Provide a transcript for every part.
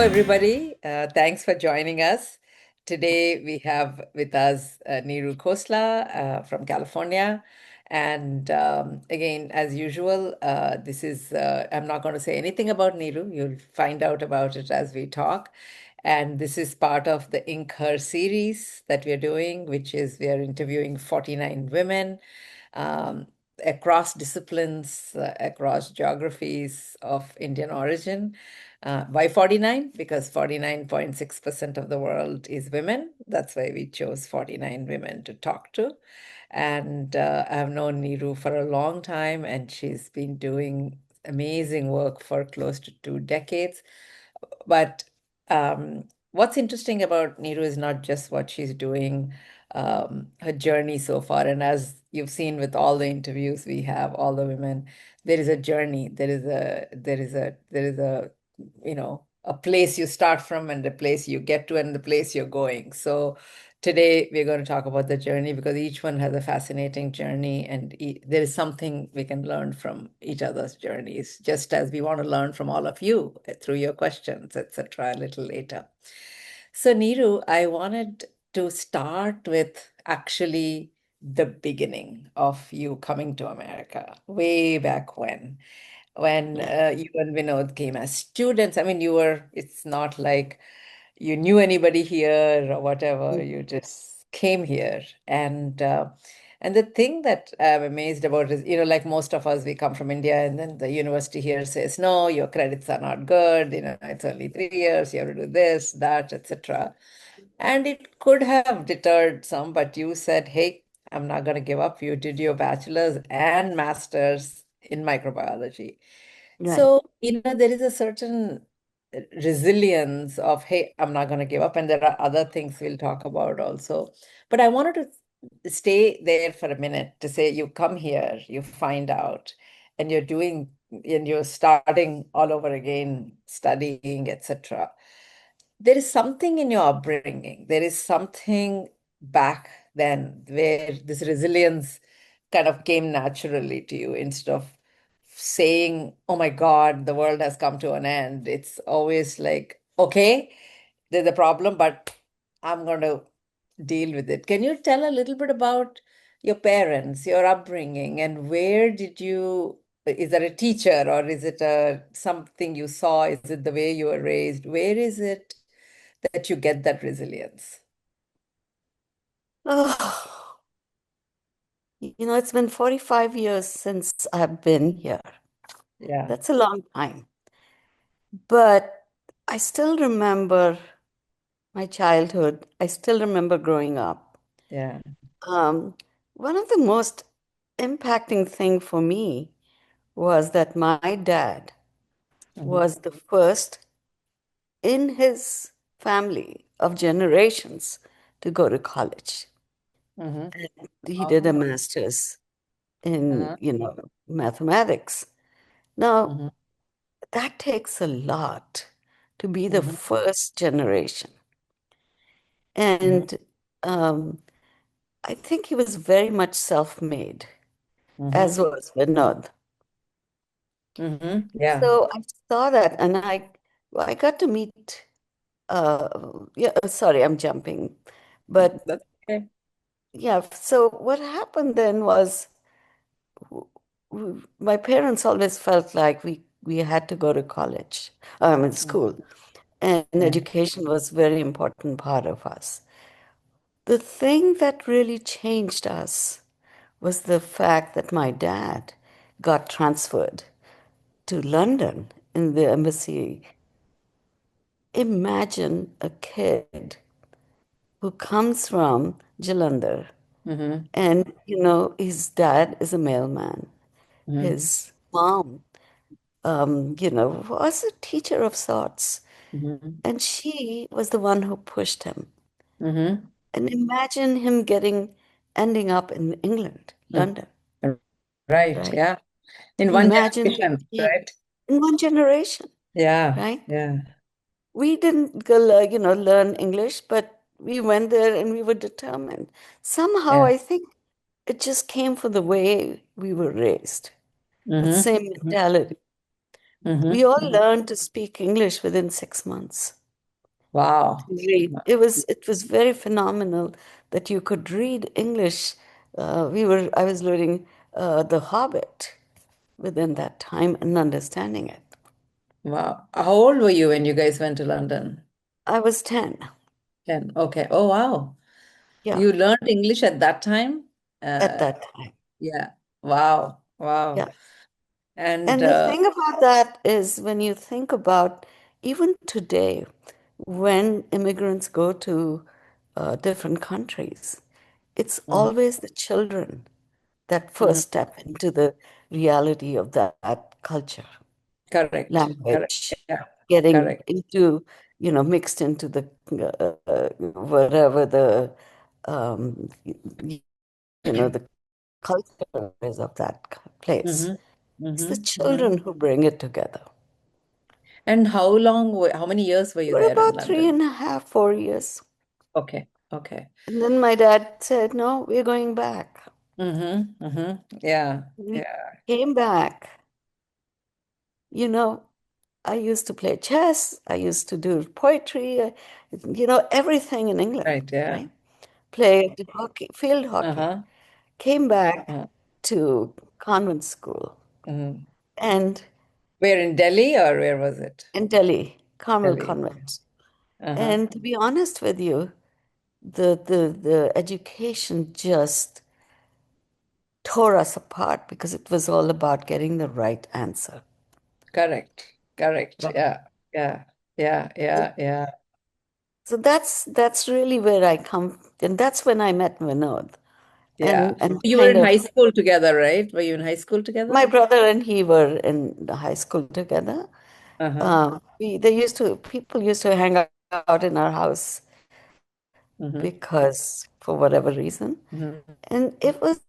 everybody. Thanks for joining us. Today, we have with us Neeru Khosla from California. And again, as usual, I'm not going to say anything about Neeru. You'll find out about it as we talk. And this is part of the Ink Her series that we're doing, which is we are interviewing 49 women um, across disciplines, across geographies of Indian origin. Why 49? Because 49.6% of the world is women. That's why we chose 49 women to talk to. And I've known Neeru for a long time, and she's been doing amazing work for close to 2 decades. But what's interesting about Neeru is not just what she's doing, her journey so far. And as you've seen with all the interviews we have, all the women, there is a journey. There is a a place you start from and the place you get to and the place you're going. So today we're going to talk about the journey because each one has a fascinating journey and there is something we can learn from each other's journeys, just as we want to learn from all of you through your questions, etc., a little later. So, Neeru, I wanted to start with actually the beginning of you coming to America, way back when Yeah, you and Vinod came as students. I mean, it's not like you knew anybody here or whatever, mm, you just came here. And the thing that I'm amazed about is, like most of us, we come from India, and then the university here says, no, your credits are not good, it's only 3 years, you have to do this, that, etc. And it could have deterred some, but you said, hey, I'm not going to give up. You did your bachelor's and master's in microbiology. right. So, there is a certain resilience of, hey, I'm not going to give up. And there are other things we'll talk about also. But I wanted to stay there for a minute to say, you come here, you find out, and you're starting all over again, studying, etc. There is something in your upbringing. There is something back then where this resilience kind of came naturally to you instead of saying, oh my God, the world has come to an end. It's always like, okay, there's a problem, but I'm going to deal with it. Can you tell a little bit about your parents, your upbringing, and where did you, is there a teacher or is it something you saw? Is it the way you were raised? Where is it that you get that resilience? Oh, it's been 45 years since I've been here. Yeah, That's a long time. But I still remember my childhood. I still remember growing up. yeah. Um, One of the most impacting thing for me was that my dad Hmm. was the first in his family of generations to go to college. Hmm. He did a Oh, master's in, uh-huh. mathematics. Now, Hmm. that takes a lot to be the Hmm. first generation. Hmm. And um, I think he was very much self-made, Hmm. as was Vinod. Yeah, So I saw that, and I got to meet. Yeah, sorry, I'm jumping, but that's okay. yeah. So what happened then was my parents always felt like we had to go to college, in Mm. school, and Yeah. education was very important part of us. The thing that really changed us was the fact that my dad got transferred to London in the embassy. Imagine a kid who comes from Jalandhar, Hmm. and his dad is a mailman. Hmm. His mom, was a teacher of sorts. Hmm. And she was the one who pushed him. Hmm. And imagine him ending up in England, London, Right, right? yeah. In one Imagine him generation, being right? in one generation, Yeah, right? yeah, We didn't go, learn English, but we went there and we were determined. Somehow, yeah. I think it just came from the way we were raised, that Hmm. same mentality. Mm-hmm. We all Mm-hmm. learned to speak English within 6 months. Wow. Read. It was very phenomenal that you could read English. I was learning The Hobbit within that time and understanding it. Wow. How old were you when you guys went to London? I was 10. 10. Okay. Oh, wow. Yeah, You learned English at that time? at Uh, that time. yeah. Wow. Yeah. Wow. And And the thing about that is when you think about even today, when immigrants go to different countries, it's mhm, always the children that mhm. first step into the reality of that culture, Correct. Correct. language, Yeah. getting Correct. into, mixed into the whatever the culture is of that place. Mm-hmm. It's the Mm-hmm. Mm-hmm. children who bring it together. And how many years were you For there in about three London? and a half, 4 years. Okay. Okay. And then my dad said, no, we're going back. Mm-hmm. Mm-hmm. Yeah. We Yeah. came back. You know, I used to play chess. I used to do poetry, everything in England, Right. Yeah. right? Did hockey, field hockey. Uh-huh. Came back Uh-huh. to convent school Mm-hmm. and Where in Delhi or where was it? in Delhi, Carmel Delhi. Convent. Uh-huh. And to be honest with you, the education just tore us apart because it was all about getting the right answer. Correct. Correct. Right. Yeah. Yeah. Yeah. So Yeah. Yeah. so that's really where I come, and that's when I met Vinod, Yeah. and You were kind in of high school together, right? Were you in high school my together? brother and he were in the high school together. Uh-huh. People used to hang out in our house Mm-hmm. because for whatever reason. Mm-hmm. And it was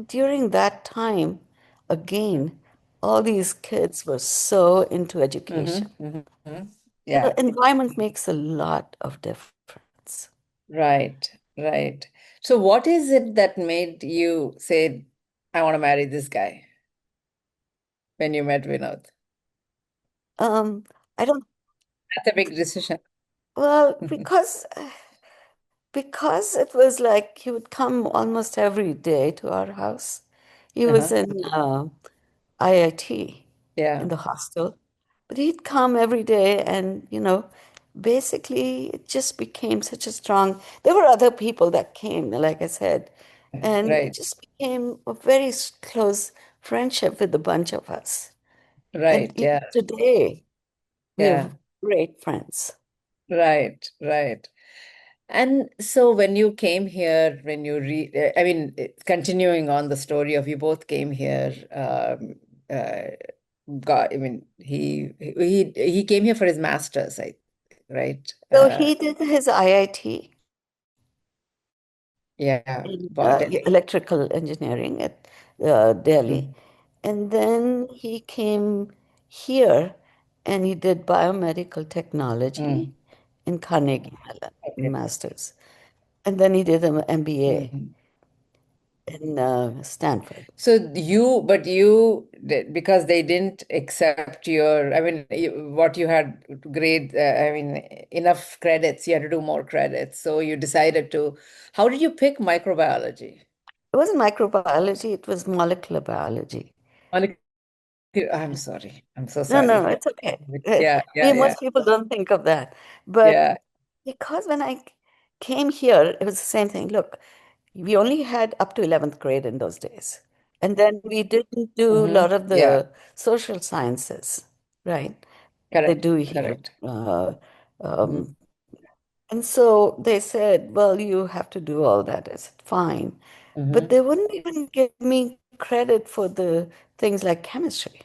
during that time, again, all these kids were so into education. Mm-hmm. Mm-hmm. The Yeah. environment makes a lot of difference. Right. Right. So what is it that made you say, I want to marry this guy when you met Vinod? Um, I don't, That's a big decision. well, because it was like he would come almost every day to our house. He was Uh-huh. in IIT in Yeah. the hostel, but he'd come every day, and basically it just became such a strong. There were other people that came, like I said, and it Right. just became a very close friendship with a bunch of us. And Right. even Yeah. today, we're Yeah. great friends. Right. Right. And so when you came here, when you I mean, continuing on the story of you both came here, I mean, he came here for his master's, right? So he did his IIT Yeah, in botany. electrical engineering at Delhi. Mm, And then he came here and he did biomedical technology mm, in Carnegie Mellon, okay. master's. And then he did an MBA Mm. in Stanford. So but you, because they didn't accept your, I mean, what you had grade, I mean, enough credits, you had to do more credits. So you decided to, how did you pick microbiology? It wasn't microbiology, it was molecular biology. Molecular, I'm sorry. I'm so No, no, sorry. no, it's okay. Yeah, yeah, yeah, Most people don't think of that. But yeah. because when I came here, it was the same thing. Look, we only had up to 11th grade in those days. And then we didn't do a Mm-hmm. lot of Yeah, the social sciences, right? They correct, do here. correct. Mm-hmm. Um, and so they said, well, you have to do all that. I said, fine. But Mm-hmm. they wouldn't even give me credit for the things like chemistry.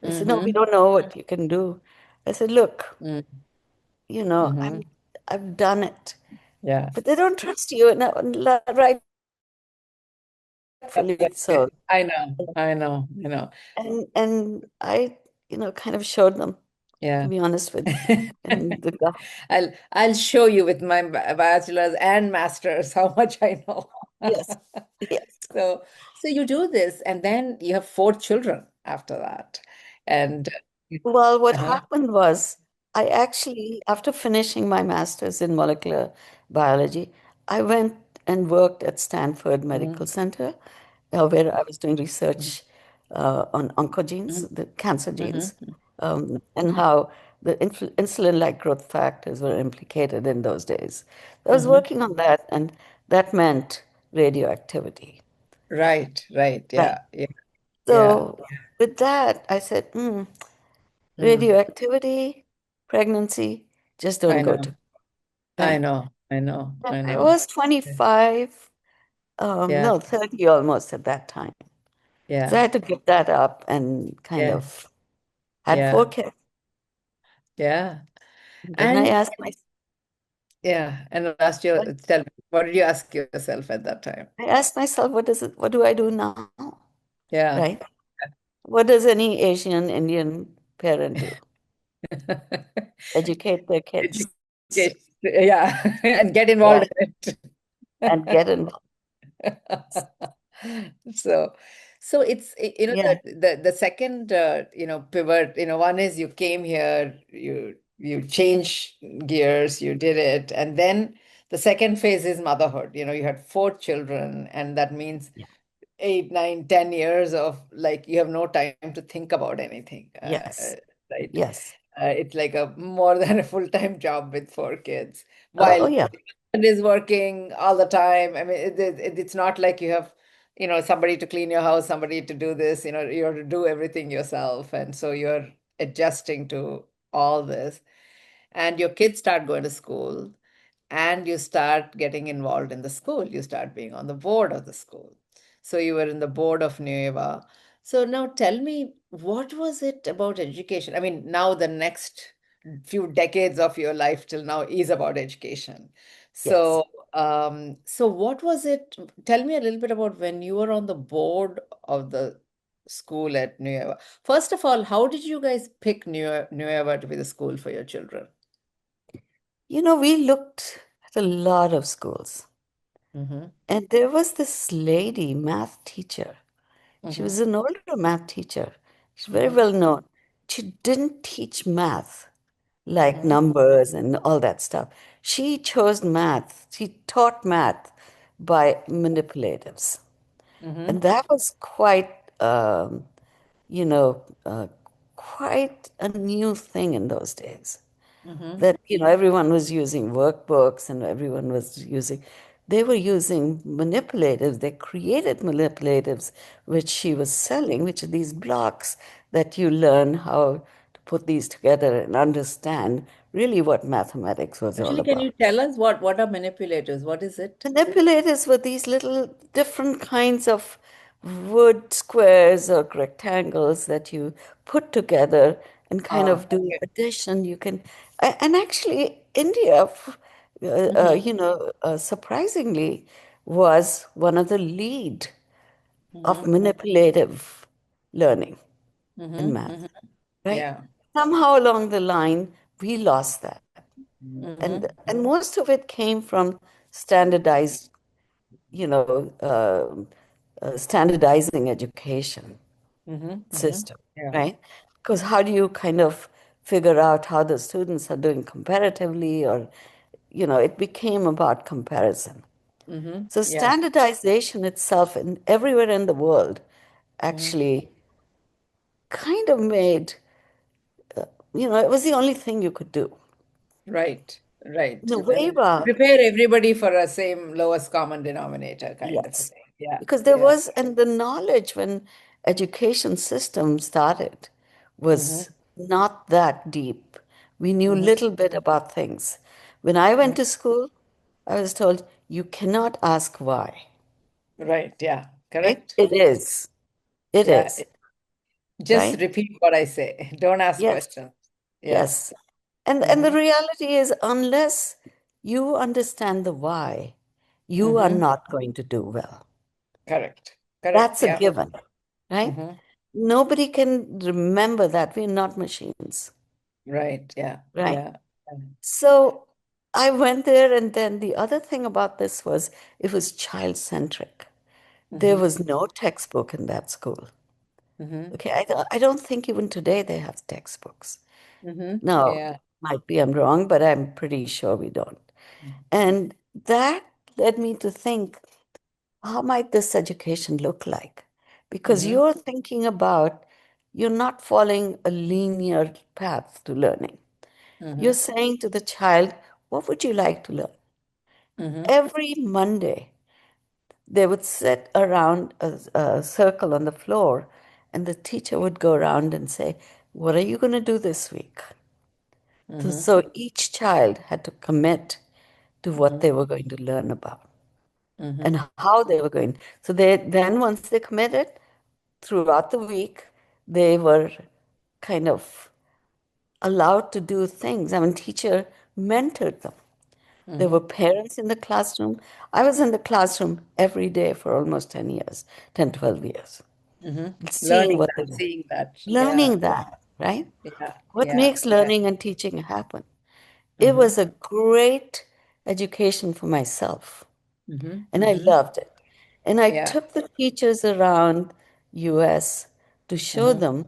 They said, no, we Mm-hmm. don't know what you can do. I said, look, Mm-hmm. I've done it. Yeah. But they don't trust you, and That's rightfully okay. so. I know, I know, I know. And I, kind of showed them, to Yeah. be honest with you. And the guy, I'll show you with my bachelor's and master's how much I know. yes, yes. So you do this, and then you have four children after that, and Well, what Uh-huh. happened was I actually, after finishing my master's in molecular biology, I went and worked at Stanford Medical Mhm, Center, where I was doing research on oncogenes, mhm, the cancer mhm, genes, and how the insulin-like growth factors were implicated in those days. I was mhm. working on that, and that meant radioactivity. Right, right. Right. Yeah, yeah, yeah. So with that, I said, Mm, radioactivity, pregnancy, just don't I go know, to, I right? know, I know, And I I know. was 25, Yeah, no, 30 almost at that time. So I yeah, had to give that up and kind yeah, of had four yeah, kids. yeah. Then I And asked myself, yeah, and I asked you, tell me, what did you ask yourself at that time? what do I do now? Yeah. Right? What does any Asian Indian parent do? Educate their kids Education, yeah, and get involved right, in it. and get involved. So, so it's Yeah, the second pivot, one is you came here, you change gears, you did it, and then the second phase is motherhood. You had four children, and that means yeah, 8, 9, 10 years of like you have no time to think about anything, yes, right? yes. It's like a more than a full-time job with four kids, Oh, while yeah, husband is working all the time. I mean, it's not like you have, somebody to clean your house, somebody to do this, you have to do everything yourself. And so you're adjusting to all this. And your kids start going to school and you start getting involved in the school. You start being on the board of the school. So you were in the board of Nueva. So now tell me, what was it about education? I mean, now the next few decades of your life till now is about education. yes. So what was it? Tell me a little bit about when you were on the board of the school at Nueva. First of all, how did you guys pick Nueva to be the school for your children? We looked at a lot of schools, Mm-hmm. and there was this lady, math teacher. She Mm-hmm. was an older math teacher. She's very Mm-hmm. well known. She didn't teach math like Mm-hmm. numbers and all that stuff. She chose math. She taught math by manipulatives. Mm-hmm. And that was you know, quite a new thing in those days. Mm-hmm. That everyone was using workbooks and everyone was using they were using manipulatives. They created manipulatives which she was selling, which are these blocks that you learn how to put these together and understand really what mathematics was all Actually, can about. you tell us what are manipulators? What is it? Manipulators were these little different kinds of wood squares or rectangles that you put together and kind Ah, of do okay. addition. And actually, India, Mm-hmm. surprisingly, was one of the lead of Mm-hmm. manipulative learning in Mm-hmm. math, Mm-hmm. right? Yeah. Somehow along the line, we lost that. And, Mm-hmm. and most of it came from standardized you know, standardizing education Mm-hmm. Mm-hmm. system, Yeah. right? Because how do you kind of figure out how the students are doing comparatively, or, it became about comparison. Mm-hmm. So Yeah. standardization itself, and everywhere in the world, Mm-hmm. actually kind of made, it was the only thing you could do. Right. Right. The way back, Prepare everybody for a same lowest common denominator kind of a yes. thing. Yeah. Because there Yeah. was, and the knowledge when education system started Mm-hmm. was not that deep. We knew Mm-hmm. little bit about things. When I went to school, I was told, you cannot ask why, Right. Yeah. right? Correct. It is. It Yeah. is, Just right? repeat what I say. Don't ask Yes, questions. Yeah. yes. And the Mm-hmm. reality is, unless you understand the why, you are Mm-hmm. not going to do well. Correct. Correct. That's a Yeah. given, right? Mm-hmm. Nobody can remember that. We're not machines, Right. Yeah. right? Yeah. So I went there, and then the other thing about this was it was child-centric. There Mm-hmm. was no textbook in that school. Mm-hmm. Okay, I don't think even today they have textbooks. Mm-hmm. No, Yeah. might be I'm wrong, but I'm pretty sure we don't. And that led me to think, how might this education look like? Because Mm-hmm. you're thinking about, you're not following a linear path to learning. You're Mm-hmm. saying to the child, what would you like to learn? Mm-hmm. Every Monday, they would sit around a circle on the floor, and the teacher would go around and say, what are you going to do this week? Mm-hmm. So each child had to commit to what Mm-hmm. they were going to learn about Mm-hmm. and how they were going. So they then, once they committed, throughout the week, they were kind of allowed to do things. I mean, teacher mentored them. There were Mm-hmm. parents in the classroom. I was in the classroom every day for almost 10 years, 10, 12 years, Mm-hmm. seeing Learning what they that, were, seeing that. Yeah. learning that, right? Yeah. What Yeah. makes Yeah. learning and teaching happen? It Mm-hmm. was a great education for myself, Mm-hmm. and I Mm-hmm. loved it. And I Yeah. took the teachers around US to show Mm-hmm. them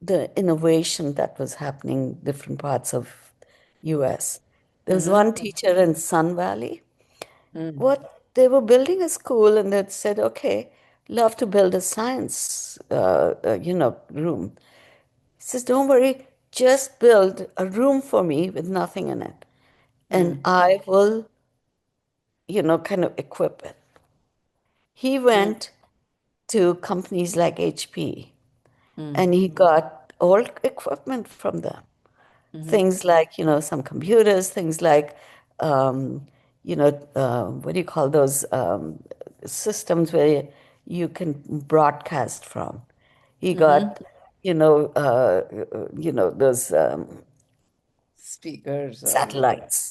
the innovation that was happening different parts of US. There was one Mm-hmm. teacher in Sun Valley. Mm-hmm. What they were building a school, and they'd said, "Okay, love to build a science, room." He says, "Don't worry, just build a room for me with nothing in it, and I will, kind of equip it." He Mm-hmm. went to companies like HP, Mm-hmm. and he got old equipment from them. Mm-hmm. Things like, some computers, things like, what do you call those systems where you can broadcast from? He Mm-hmm. got, those Speakers or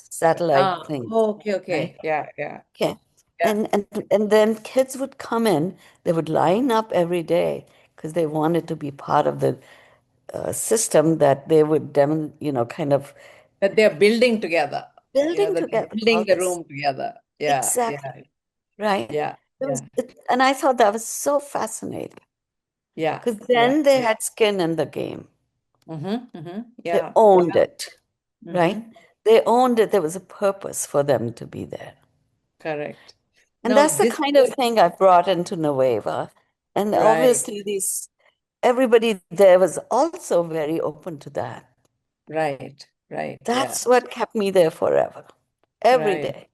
satellite things, oh, okay, right? okay. Yeah, yeah. Okay. Yeah. And then kids would come in, they would line up every day because they wanted to be part of the system that they would kind of That they're building together. building That they're together all building the this. room together. Yeah, Exactly, yeah, right? yeah, yeah, And I thought that was so fascinating yeah, because yeah. then they had skin in the game. Mm-hmm, mm-hmm. They Yeah, owned yeah. it, right? Mm-hmm. They owned it. There was a purpose for them to be there. Correct. And Now that's the this kind of thing I brought into Nueva. And right, obviously everybody there was also very open to that. right, right, yeah, That's what kept me there forever. Every right. day.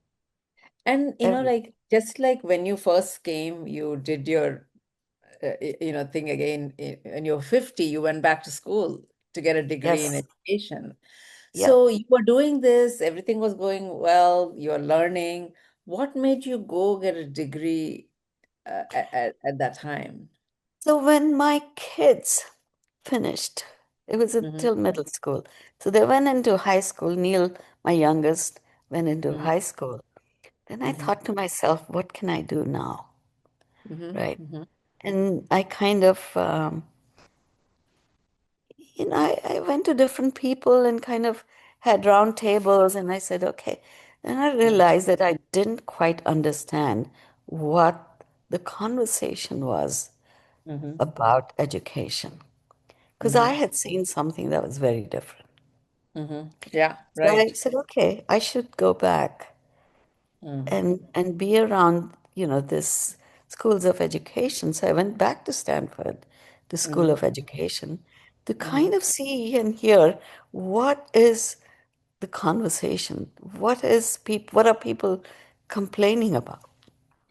And Every like just like when you first came, you did your thing again when you're 50, you went back to school to get a degree in Yes. education. Yeah. So you were doing this, everything was going well, you're learning. What made you go get a degree at that time? So when my kids finished, it was Hmm. until middle school. So they went into high school. Neil, my youngest, went into Hmm. high school. Then I Hmm. thought to myself, what can I do now? Hmm. Right. Hmm. And I kind of, I went to different people and kind of had round tables, and I said, okay. Then I realized that I didn't quite understand what the conversation was Hmm. about education because I Hmm. had seen something that was very different. Hmm. Yeah, So I right. said, okay, I should go back Mm. and be around, this schools of education. So I went back to Stanford, the School Hmm. of Education, to Hmm. kind of see and hear what is the conversation, what are people complaining about?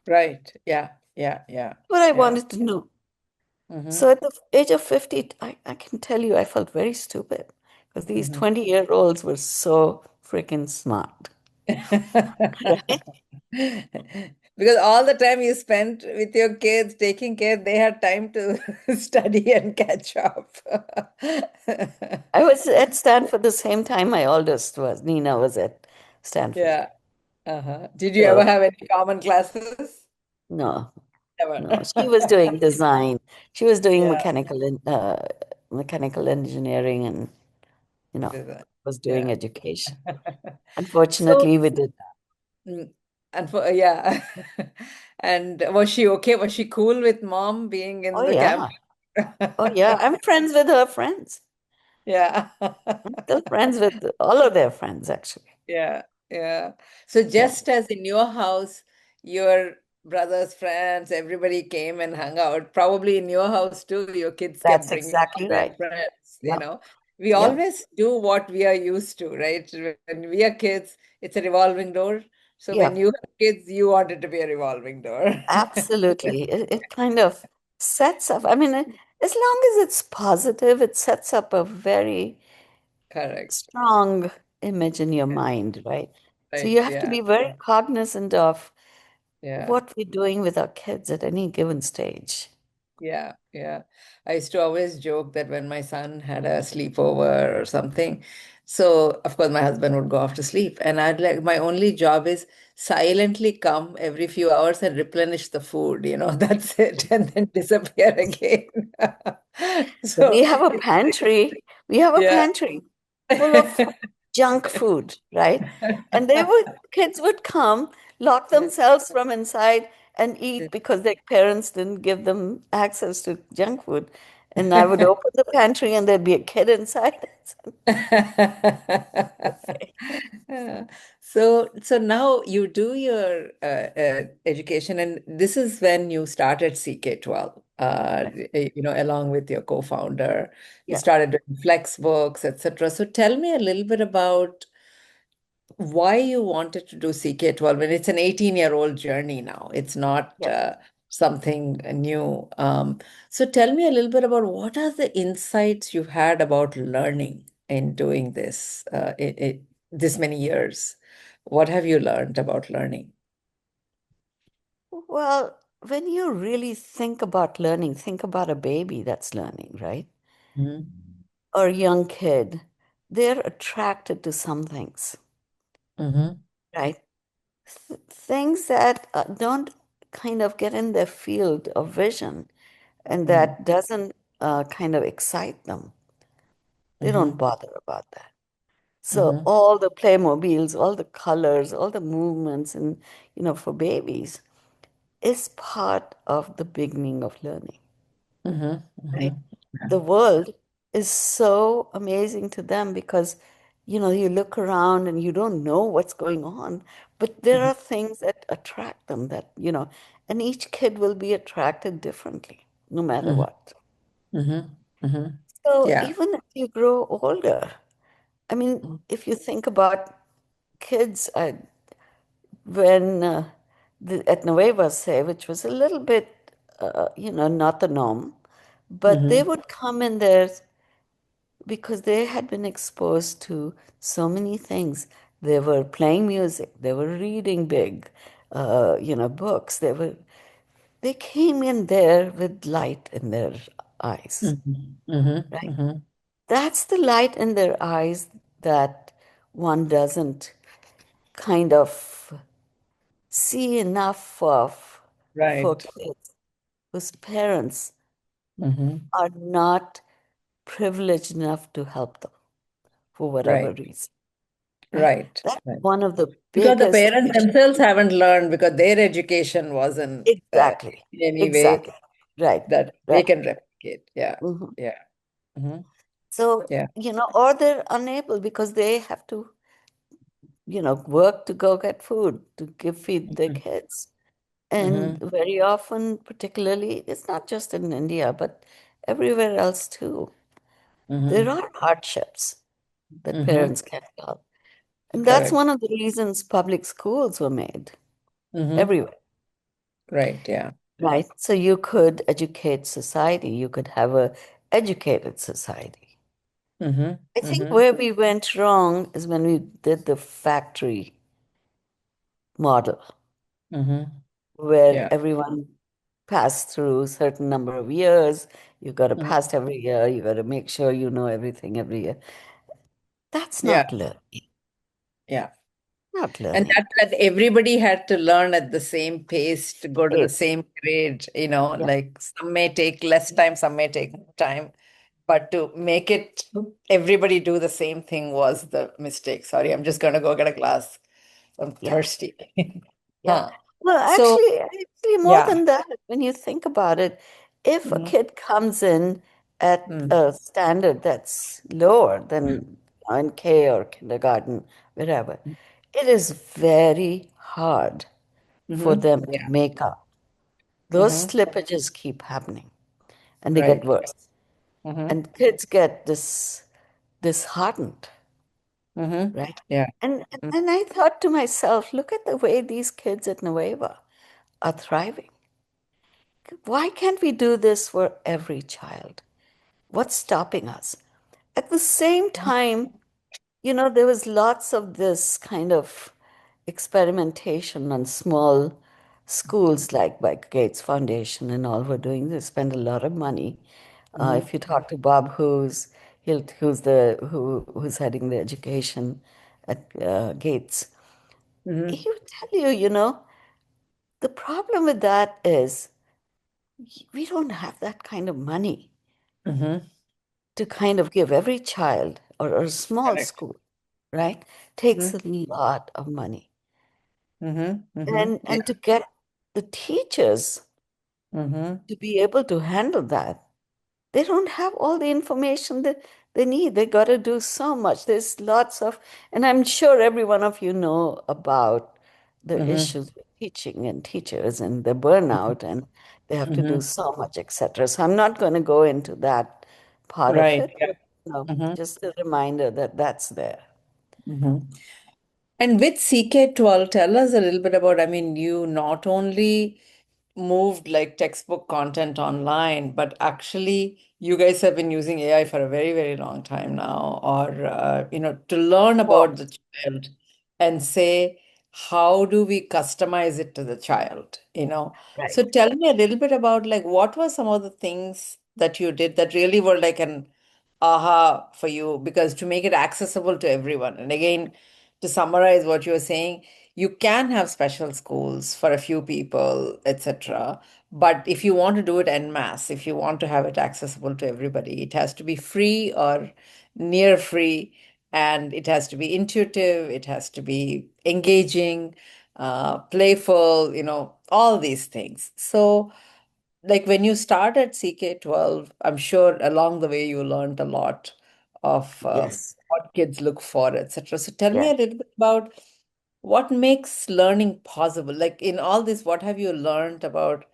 Right. Yeah, yeah, yeah, What I yeah. wanted to know. So Hmm. at the age of 50, I can tell you I felt very stupid because these Hmm. 20-year-olds were so freaking smart. Right? Because all the time you spent with your kids taking care, they had time to study and catch up. I was at Stanford the same time my oldest was. Nina was at Stanford. Yeah. Uh-huh. Did you ever So have any common classes? no, Never. no. She was doing design. She was doing Yeah. mechanical engineering and, was doing Yeah. education. So, Unfortunately, we did. mm, and for yeah. And was she okay? Was she cool with mom being Oh in the yeah. campus? Oh, yeah. I'm friends with her friends. Yeah. I'm still friends with all of their friends, actually. Yeah, yeah. So Yeah, just as in your house, your brother's friends, everybody came and hung out. Probably in your house too, your kids kept that's bringing exactly out their right. friends, you Yeah, know. We yeah, always do what we are used to, right? When we are kids, it's a revolving door. So when yeah. you have kids, you want it to be a revolving door. Absolutely. It kind of sets up, I mean, as long as it's positive, it sets up a very Correct. strong image in your Yeah, mind, right? So right. you have to Yeah. be very cognizant of Yeah. what we're doing with our kids at any given stage. Yeah, yeah. I used to always joke that when my son had a sleepover or something, so of course my husband would go off to sleep, and I'd like my only job is silently come every few hours and replenish the food, that's it, and then disappear again. We So, have a pantry. We have a yeah. pantry full of junk food, right? And kids would come, lock Yeah. themselves from inside and eat because their parents didn't give them access to junk food. And I would open the pantry and there'd be a kid inside. Okay. Yeah. So now you do your education, and this is when you started CK12, Right. along with your co-founder. You Yeah. started doing flex books, etc. So tell me a little bit about why you wanted to do CK12, and it's an 18-year-old journey now. It's not Yeah. something new. So tell me a little bit about what are the insights you've had about learning in doing this this many years. What have you learned about learning? Well, when you really think about learning, think about a baby that's learning, right? Mm-hmm. Or a young kid. They're attracted to some things, Mm-hmm. right? Things that don't kind of get in their field of vision and that doesn't kind of excite them. They don't Mm-hmm. bother about that. So Mm-hmm. all the playmobiles, all the colors, all the movements, and for babies is part of the beginning of learning, Mm-hmm. right? Mm-hmm. The world is so amazing to them because you look around and you don't know what's going on, but there are things that attract them and each kid will be attracted differently no matter Mm-hmm. what. Mm-hmm. Mm-hmm. So Yeah. even as you grow older, I mean, if you think about kids, when at Nueva say, which was a little bit not the norm, but they Mm-hmm. would come in there because they had been exposed to so many things. They were playing music, they were reading big, books. They came in there with light in their eyes, Mm-hmm. Mm-hmm. right? Mm-hmm. That's the light in their eyes that one doesn't kind of see enough of for Right. kids whose parents Mm-hmm. are not privileged enough to help them for whatever Right. reason. Right? Right. That's Right. one of the Because the biggest parents issues. themselves haven't learned because their education wasn't Exactly. in any way Exactly. Right. that they Right. can replicate. Yeah. Mhm. Yeah. Hmm. So, Yeah. or they're unable because they have to, work to go get food to feed their kids. And Hmm. very often, particularly, it's not just in India, but everywhere else too. There Hmm. are hardships that Hmm. parents can't help. And that's Correct. one of the reasons public schools were made Hmm. everywhere. Right. Yeah. Right. So you could educate society, you could have a educated society. Hmm. I think Hmm. where we went wrong is when we did the factory model, Hmm. where Yeah. everyone passed through a certain number of years. You got to Hmm. pass every year, you got to make sure you know everything every year. That's Yeah. not learning. Yeah. Not And learning. that everybody had to learn at the same pace to go to the Yes. same grade, Yeah. like some may take less time, some may take more time. But to make it everybody do the same thing was the mistake. Sorry, I'm just gonna go get a glass. I'm Yeah. thirsty. Yeah. Huh. Well, So actually, more yeah. than that, when you think about it, If a Mhm. kid comes in at Mm. a standard that's lower than in K or kindergarten, wherever, it is very hard for Mhm. them to Yeah. make up. Those Mhm. slippages keep happening and they get Right. worse. Mhm. And kids get disheartened, Mhm. right? Yeah. And I thought to myself, look at the way these kids at Nueva are thriving. Why can't we do this for every child? What's stopping us? At the same time, there was lots of this kind of experimentation on small schools like by Gates Foundation and all were doing. They spend a lot of money. Mhm. If you talk to Bob who's heading the education at Gates, Mhm. he would tell you, the problem with that is we don't have that kind of money Mhm. to kind of give every child or a small Correct. school, right? Takes Mhm. a lot of money. Mhm. Mhm. And Yeah. to get the teachers Mhm. to be able to handle that, they don't have all the information that they need. They got to do so much. There's lots of, and I'm sure every one of you know about the Mhm. issues with teaching and teachers and the burnout, and they have to do Mhm. so much, etc. So I'm not going to go into that part of Right. it, Yeah. but Mhm. just a reminder that that's there. Mhm. And with CK12, tell us a little bit about, I mean, you not only moved like textbook content online, but actually you guys have been using AI for a very, very long time now, or to learn Oh, about the child and say, how do we customize it to the child, So right. tell me a little bit about like what were some of the things that you did that really were like an aha for you, because to make it accessible to everyone. And again, to summarize what you were saying, you can have special schools for a few people, etc. But if you want to do it en masse, if you want to have it accessible to everybody, it has to be free or near free, and it has to be intuitive, it has to be engaging, playful, all these things. So, like when you start at CK12, I'm sure along the way you learned a lot of Yes. what kids look for, etc. So tell me Yeah. a little bit about what makes learning possible. Like in all this, what have you learned about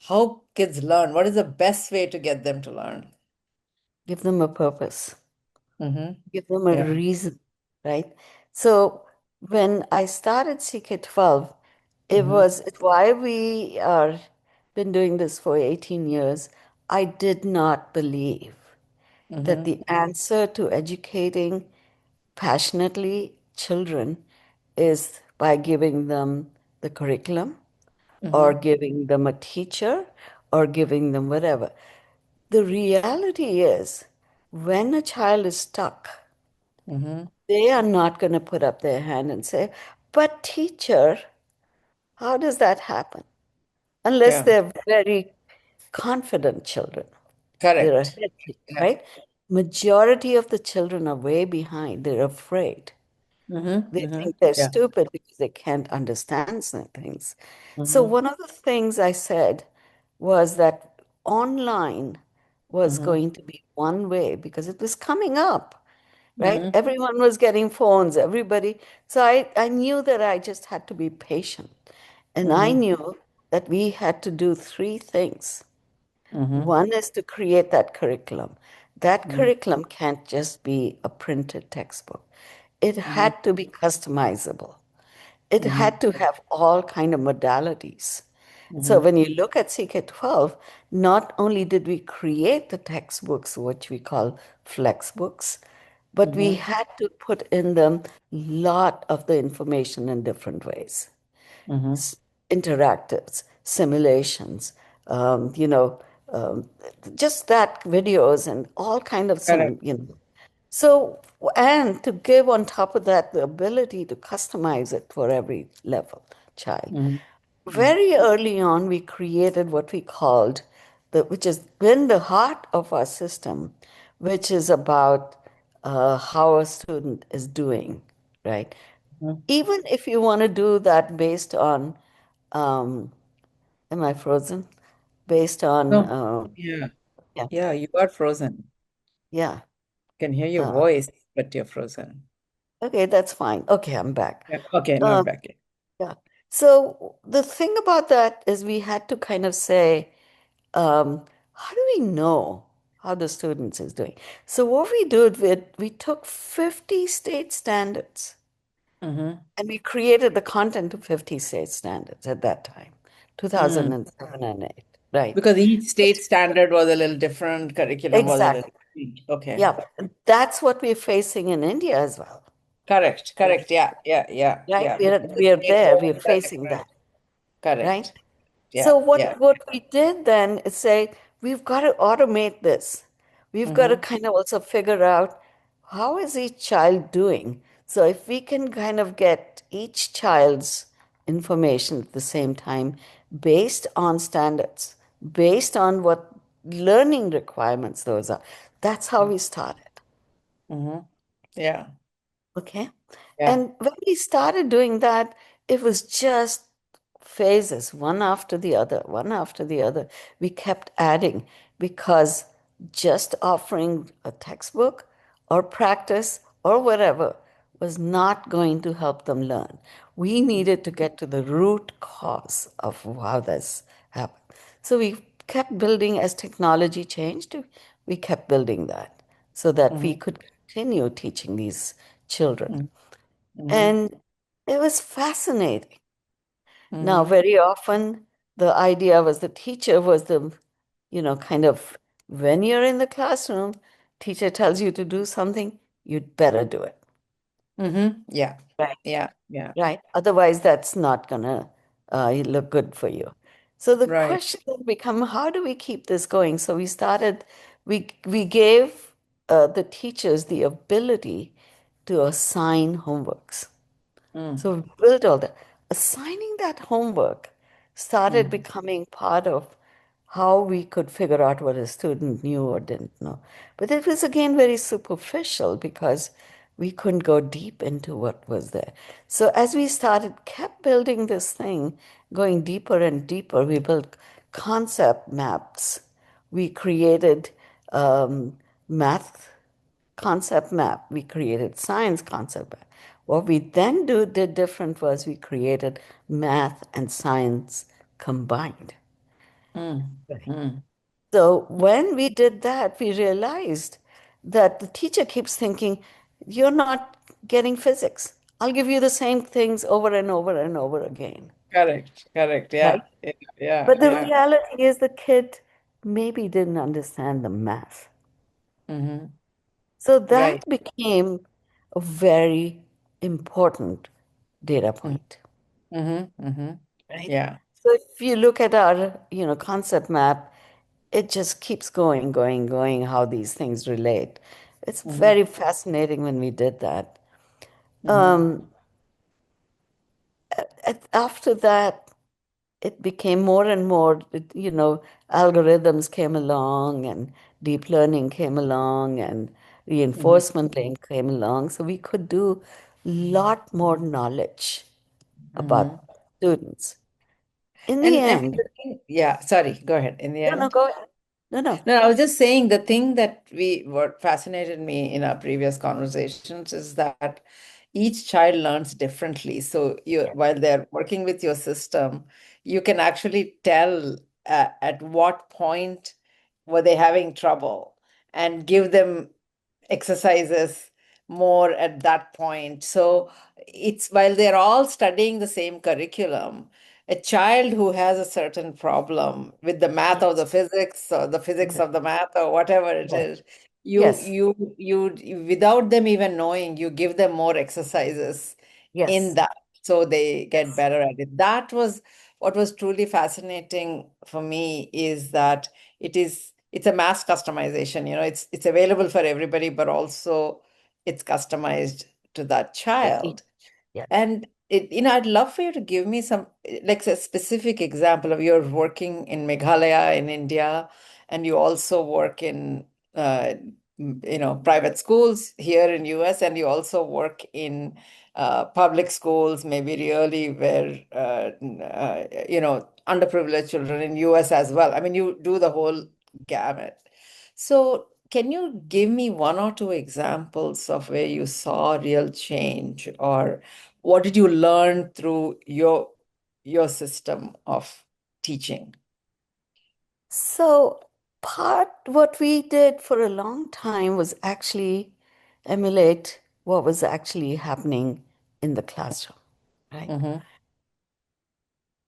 how kids learn? What is the best way to get them to learn? Give them a purpose. Mm-hmm. Give them a Yeah. reason, right? So when I started CK12, it Mm-hmm. was why we are been doing this for 18 years. I did not believe that Mm-hmm. the answer to educating passionately children is by giving them the curriculum or Mm-hmm. giving them a teacher or giving them whatever. The reality is, when a child is stuck, Mm-hmm. they are not going to put up their hand and say, but teacher, how does that happen? Unless Yeah. they're very confident children. They're Correct. ahead, Yeah. right? Majority of the children are way behind. They're afraid. Mm-hmm. They Mm-hmm. think they're Yeah. stupid because they can't understand some things. So Mm-hmm. one of the things I said was that online was Mm-hmm. going to be one way because it was coming up, right? Mm-hmm. Everyone was getting phones, everybody. So I knew that I just had to be patient. And I Mm-hmm. knew that we had to do three things. Mm-hmm. One is to create that curriculum. That curriculum can't just be a printed textbook. It Mm-hmm. had to be customizable. It Mm-hmm. had to have all kind of modalities. So Mm-hmm. when you look at CK12, not only did we create the textbooks, which we call flex books, but we Mm-hmm. had to put in them lot of the information in different ways. Mm-hmm. S- Interactives, simulations, um, you know, um, just that videos and all kind of Correct. so, and to give on top of that the ability to customize it for every level child. Mm-hmm. Very early on, we created what we called which has been the heart of our system, which is about how a student is doing, right? Mm-hmm. Even if you want to do that based on, um, am I frozen? based on, No. Yeah. yeah, Yeah, you are frozen. yeah. Can hear your Uh, voice, but you're frozen. okay, that's fine. Okay, I'm back. Yeah. Okay, now Um, back in. yeah. So the thing about that is we had to kind of say, how do we know how the students is doing? So what we did, we took 50 state standards Mm-hmm. and we created the content of 50 state standards at that time, Mm. 2007 and 8, right? Because each state standard was a little different, curriculum was a little Exactly. okay. Yeah. That's what we're facing in India as well, Correct, right? correct. Yeah, yeah, yeah, Right? yeah. We're, Because the we're state there, we're laws are facing different. that, right? Correct. So Yeah, what yeah. what we did then is say we've got to automate this. We've got to Mm-hmm. kind of also figure out how is each child doing. So if we can kind of get each child's information at the same time based on standards, based on what learning requirements those are, that's how we started. Mm-hmm. Yeah, Okay. yeah. And when we started doing that, it was just phases, one after the other, one after the other. We kept adding because just offering a textbook or practice or whatever was not going to help them learn. We needed to get to the root cause of how this happened. So we kept building as technology changed, we kept building that so that we Mm-hmm. could continue teaching these children. Mm-hmm. And it was fascinating. Now, Mm-hmm. very often the idea was the teacher was kind of when you're in the classroom, teacher tells you to do something, you'd better do it. Mm-hmm. Yeah, Right. yeah, yeah. Right. Otherwise, that's not gonna look good for you. So the Right. question then become, how do we keep this going? So we gave the teachers the ability to assign homeworks. Mm. So we built all that. Assigning that homework started Mm. becoming part of how we could figure out what a student knew or didn't know. But it was again very superficial because we couldn't go deep into what was there. So as we kept building this thing, going deeper and deeper, we built concept maps. We created math concept map. We created science concept map. What we then did different was we created math and science combined. Mm. Mm. So when we did that, we realized that the teacher keeps thinking, you're not getting physics. I'll give you the same things over and over and over again, Correct, correct. right? Yeah, yeah, yeah, But the yeah. reality is the kid maybe didn't understand the math. Mm-hmm. So Right. that became a very important data point, Mm-hmm. Mm-hmm. right? Yeah. So if you look at our, concept map, it just keeps going, going, going, how these things relate. It's Mm-hmm. very fascinating when we did that. Mm-hmm. After that, it became more and more, algorithms came along and deep learning came along and Mm-hmm. reinforcement learning came along. So we could do lot more knowledge Mm-hmm. about students. In the And end, yeah, sorry, go ahead. In the no, no, end. go ahead. No, no. No, I was just saying the thing that what fascinated me in our previous conversations is that each child learns differently. So while they're working with your system, you can actually tell at what point were they having trouble and give them exercises more at that point. So it's while they're all studying the same curriculum, a child who has a certain problem with the math or the Yes, physics or the physics yes, of the math or whatever it yes, is, yes, without them even knowing, you give them more exercises in yes. that so they get Yes. better at it. That was what was truly fascinating for me is that it's a mass customization. It's available for everybody, but also it's customized to that For each. child. Yes. And I'd love for you to give me some, like a specific example of you're working in Meghalaya in India, and you also work in uh, private schools here in US, and you also work in public schools, maybe really where underprivileged children in US as well. I mean, you do the whole gamut. So can you give me one or two examples of where you saw real change, or what did you learn through your system of teaching? So, part what we did for a long time was actually emulate what was actually happening in the classroom, right? Mm-hmm.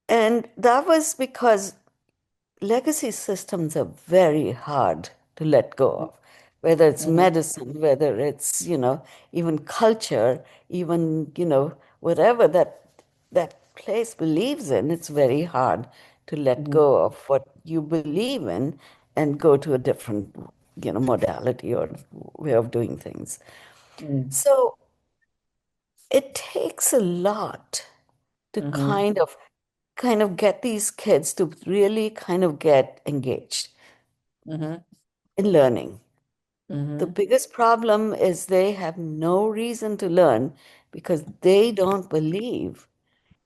And that was because legacy systems are very hard to let go of, whether it's Mm-hmm. medicine, whether it's, even culture, even, whatever that place believes in, it's very hard to let Mm-hmm. go of what you believe in and go to a different, modality or way of doing things. So it takes a lot to Mm-hmm. kind of get these kids to really kind of get engaged Mm-hmm. in learning. The Mm-hmm. biggest problem is they have no reason to learn because they don't believe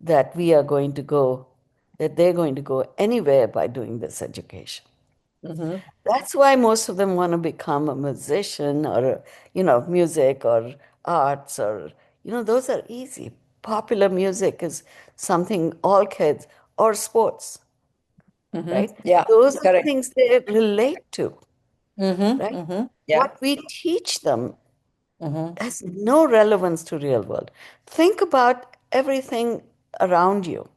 that we are going to go, that they're going to go anywhere by doing this education. Mm-hmm. That's why most of them want to become a musician or, music or arts or, those are easy. Popular music is something all kids, or sports, right? Mm-hmm. Yeah, Those are correct. things they relate to, Mm-hmm. right? Mm-hmm. Yeah. What we teach them Mm-hmm. has no relevance to real world. Think about everything around you,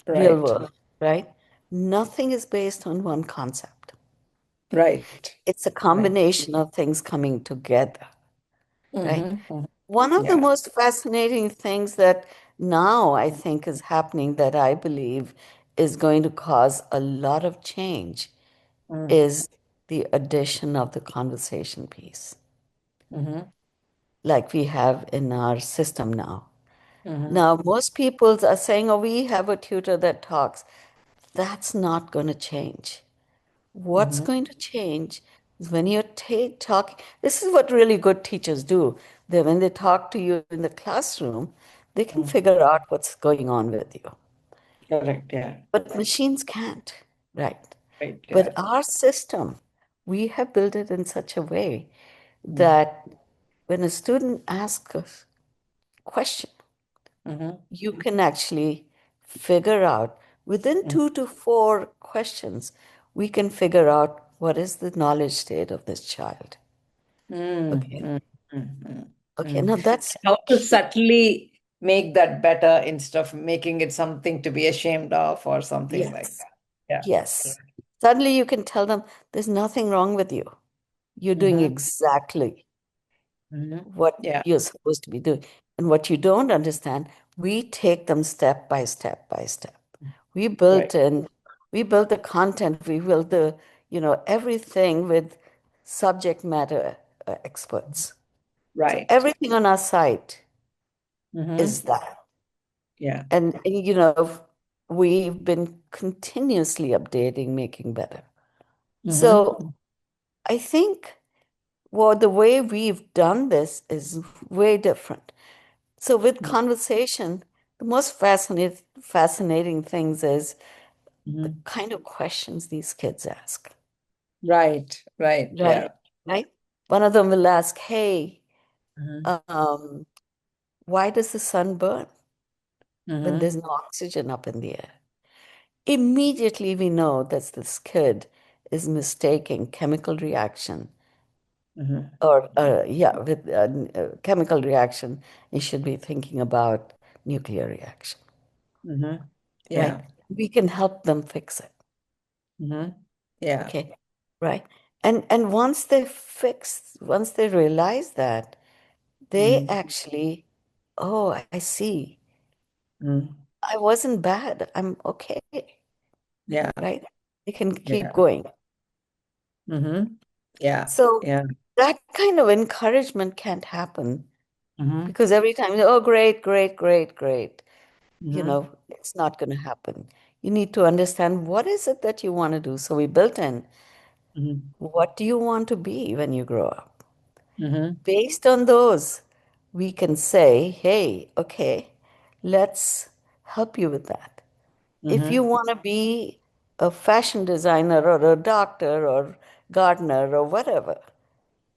real Right. world, right? Nothing is based on one concept. Right. It's a Right. combination of things coming together, right? Mm-hmm. Mm-hmm. One of the Yeah. most fascinating things that now I think is happening that I believe is going to cause a lot of change is the addition of the conversation piece, Mm-hmm. like we have in our system now. Mm-hmm. Now, most people are saying, oh, we have a tutor that talks. That's not going to change. What's Mm-hmm. going to change is when you're talking. This is what really good teachers do. That when they talk to you in the classroom, they can Mm-hmm. figure out what's going on with you. Correct. Yeah. But machines can't, right? Right. But Yeah. our system, we have built it in such a way Mm-hmm. that when a student asks a question, Mm-hmm. you can actually figure out within 2 to 4 questions, we can figure out what is the knowledge state of this child. Okay. Mm-hmm. Mm-hmm. Okay. Mm. Now that's How to key. subtly make that better instead of making it something to be ashamed of or something like Yes. that. Yeah. Yes. Suddenly you can tell them there's nothing wrong with you. You're doing Mm-hmm. exactly Mm-hmm. what Yeah. you're supposed to be doing. And what you don't understand, we take them step by step by step. We built Right. in, we built the content, we built the, everything with subject matter experts. So Right. everything on our site is Mm-hmm. that. Yeah. And, we've been continuously updating, making better. So Mm-hmm. I think the way we've done this is way different. So with conversation, the most fascinating things is the Mm-hmm. kind of questions these kids ask, Right. Right. right? Yeah. Right? One of them will ask, "Hey, Mm-hmm. um, why does the sun burn when Mm-hmm. there's no oxygen up in the air?" Immediately we know that this kid is mistaking chemical reaction Mm-hmm. or yeah, with chemical reaction, you should be thinking about nuclear reaction, Mm-hmm. right? Yeah. We can help them fix it. Mm-hmm. Yeah. Okay, right? And once they realize that, they Mm-hmm. actually, oh, I see. Mm-hmm. I wasn't bad. I'm okay, Yeah. right? They can keep Yeah. going. Mm-hmm. Yeah. So Yeah. that kind of encouragement can't happen Mm-hmm. because every time, oh, great, great, great, great, Mm-hmm. it's not going to happen. You need to understand what is it that you want to do. So we built in Mhm. What do you want to be when you grow up? Mhm. Based on those, we can say, hey, okay, let's help you with that. If you Mhm. want to be a fashion designer or a doctor or gardener or whatever,